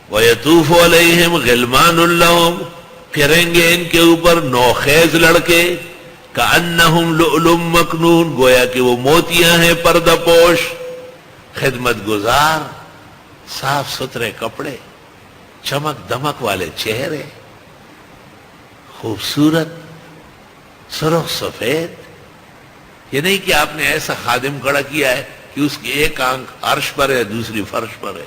وَيَطُوفُ عَلَيْهِمْ غِلْمَانٌ لَهُمْ، پھریں گے ان کے اوپر نوخیز لڑکے، کَأَنَّهُمْ لُؤْلُؤٌ مَّكْنُونٌ، گویا کہ وہ موتیاں ہیں پردہ پوش، خدمت گزار، صاف ستھرے کپڑے، چمک دمک والے چہرے، خوبصورت، سرخ سفید۔ یہ نہیں کہ آپ نے ایسا خادم کھڑا کیا ہے کہ اس کی ایک آنکھ عرش پر ہے دوسری فرش پر ہے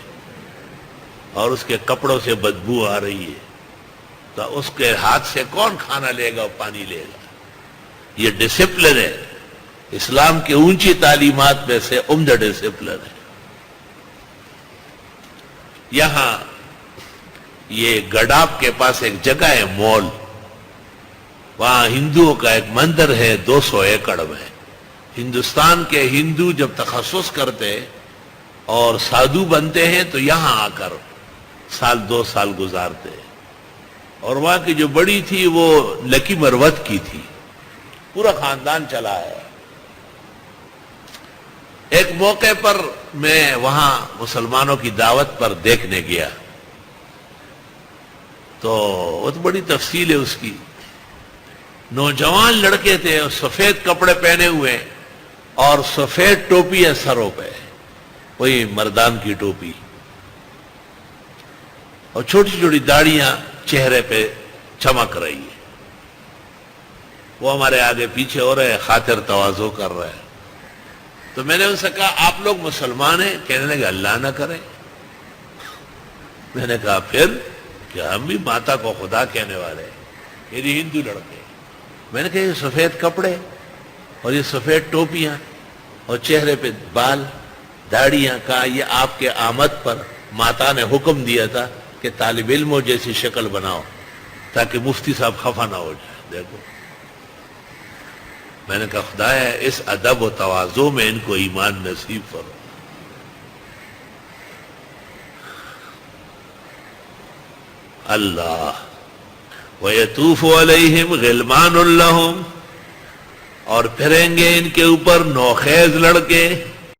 اور اس کے کپڑوں سے بدبو آ رہی ہے، تو اس کے ہاتھ سے کون کھانا لے گا اور پانی لے گا؟ یہ ڈسپلن ہے، اسلام کی اونچی تعلیمات میں سے عمدہ ڈسپلن ہے۔ یہاں یہ گڈاپ کے پاس ایک جگہ ہے مول، وہاں ہندوؤں کا ایک مندر ہے 200 ایکڑ میں۔ ہندوستان کے ہندو جب تخصص کرتے اور سادھو بنتے ہیں تو یہاں آ کر سال 2 سال گزارتے ہیں، اور وہاں کی جو بڑی تھی وہ لکی مروت کی تھی، پورا خاندان چلا ہے۔ ایک موقع پر میں وہاں مسلمانوں کی دعوت پر دیکھنے گیا تو وہ تو بڑی تفصیل ہے اس کی۔ نوجوان لڑکے تھے، سفید کپڑے پہنے ہوئے اور سفید ٹوپی ہے سروں پہ، وہی مردان کی ٹوپی، اور چھوٹی چھوٹی داڑیاں چہرے پہ چمک رہی ہے۔ وہ ہمارے آگے پیچھے ہو رہے، خاطر تواضع کر رہے ہیں۔ تو میں نے ان سے کہا آپ لوگ مسلمان ہیں؟ کہنے لگے اللہ نہ کرے۔ میں نے کہا پھر کہ ہم بھی ماتا کو خدا کہنے والے ہیں، میری ہندو لڑکے۔ میں نے کہا یہ سفید کپڑے اور یہ سفید ٹوپیاں اور چہرے پہ بال داڑیاں، کہا یہ آپ کے آمد پر ماتا نے حکم دیا تھا کہ طالب علموں جیسی شکل بناؤ تاکہ مفتی صاحب خفا نہ ہو جائے۔ دیکھو، میں نے کہا خدا ہے اس ادب و تواضع میں ان کو ایمان نصیب فرما۔ اللہ وَيَطُوفُ عَلَيْهِمْ غِلْمَانٌ لَهُمْ، اور پھریں گے ان کے اوپر نوخیز لڑکے،